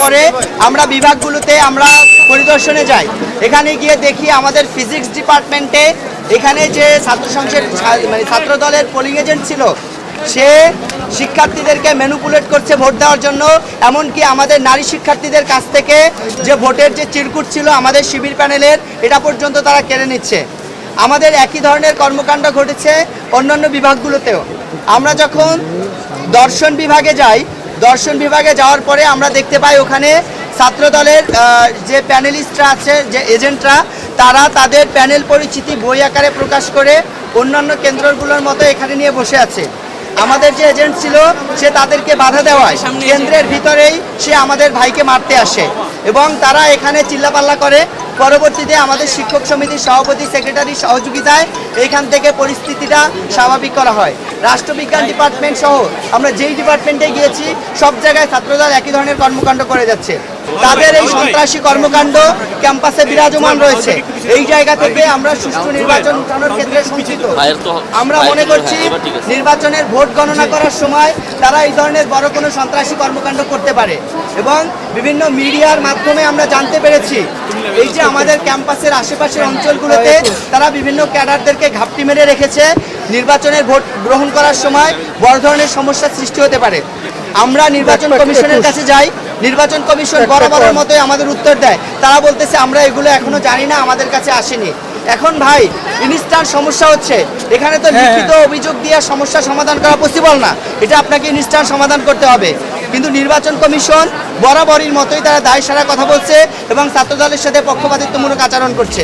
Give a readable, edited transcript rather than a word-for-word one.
পরে আমরা বিভাগগুলোতে আমরা পরিদর্শনে যাই। এখানে গিয়ে দেখি আমাদের ফিজিক্স ডিপার্টমেন্টে এখানে যে ছাত্র সংসদ মানে ছাত্র দলের পোলিং এজেন্ট ছিল, সে শিক্ষার্থীদেরকে ম্যানিপুলেট করছে ভোট দেওয়ার জন্য। এমনকি আমাদের নারী শিক্ষার্থীদের কাছ থেকে যে ভোটের যে চিরকুট ছিল আমাদের শিবির প্যানেলের, এটা পর্যন্ত তারা কেড়ে নিচ্ছে। আমাদের একই ধরনের কর্মকাণ্ড ঘটেছে অন্যান্য বিভাগগুলোতেও। আমরা যখন দর্শন বিভাগে যাই, দর্শন বিভাগে যাওয়ার পরে আমরা দেখতে পাই ওখানে ছাত্র দলের যে প্যানেলিস্টরা আছে, যে এজেন্টরা, তারা তাদের প্যানেল পরিচিতি বই আকারে প্রকাশ করে অন্যান্য কেন্দ্রগুলোর মতো এখানে নিয়ে বসে আছে। আমাদের যে এজেন্ট ছিল সে তাদেরকে বাধা দেওয়ায় কেন্দ্রের ভিতরেই সে আমাদের ভাইকে মারতে আসে এবং তারা এখানে চিল্লাপাল্লা করে। পরবর্তীতে আমাদের শিক্ষক সমিতির সভাপতি সেক্রেটারির সহযোগিতায় এখান থেকে পরিস্থিতিটা স্বাভাবিক করা হয়। রাষ্ট্রবিজ্ঞান ডিপার্টমেন্ট সহ আমরা যেই ডিপার্টমেন্টে গিয়েছি সব জায়গায় ছাত্রদল একই ধরনের কর্মকাণ্ড করে যাচ্ছে। তাদের এই সন্ত্রাসী কর্মকাণ্ড ক্যাম্পাসে বিরাজমান রয়েছে। এই জায়গা থেকে আমরা সুষ্ঠু নির্বাচন ঘটানোর ক্ষেত্রে শঙ্কিত। আমরা মনে করছি নির্বাচনের ভোট গণনা করার সময় তারা এই ধরনের বড় কোনো সন্ত্রাসী কর্মকাণ্ড করতে পারে এবং বিভিন্ন মিডিয়ার মাধ্যমে আমরা জানতে পেরেছি এই যে আমাদের ক্যাম্পাসের আশেপাশের অঞ্চলগুলোতে তারা বিভিন্ন ক্যাডারদেরকে ঘাপটি মেরে রেখেছে। নির্বাচনের ভোট গ্রহণ করার সময় বড় ধরনের সমস্যার সৃষ্টি হতে পারে। আমরা নির্বাচন কমিশনের কাছে যাই, নির্বাচন কমিশন বরাবরের মতোই আমাদের উত্তর দেয়। তারা বলতেছে আমরা এগুলো এখনো জানি না, আমাদের কাছে আসেনি। এখন ভাই ইনস্ট্যান্ট সমস্যা হচ্ছে, এখানে তো লিখিত অভিযোগ দিয়ে সমস্যা সমাধান করা পসিবল না, এটা আপনাকে ইনস্ট্যান্ট সমাধান করতে হবে। কিন্তু নির্বাচন কমিশন বরাবরের মতোই তারা দায় সারা কথা বলছে এবং ছাত্রদলের সাথে পক্ষপাতিত্বমূলক আচরণ করছে।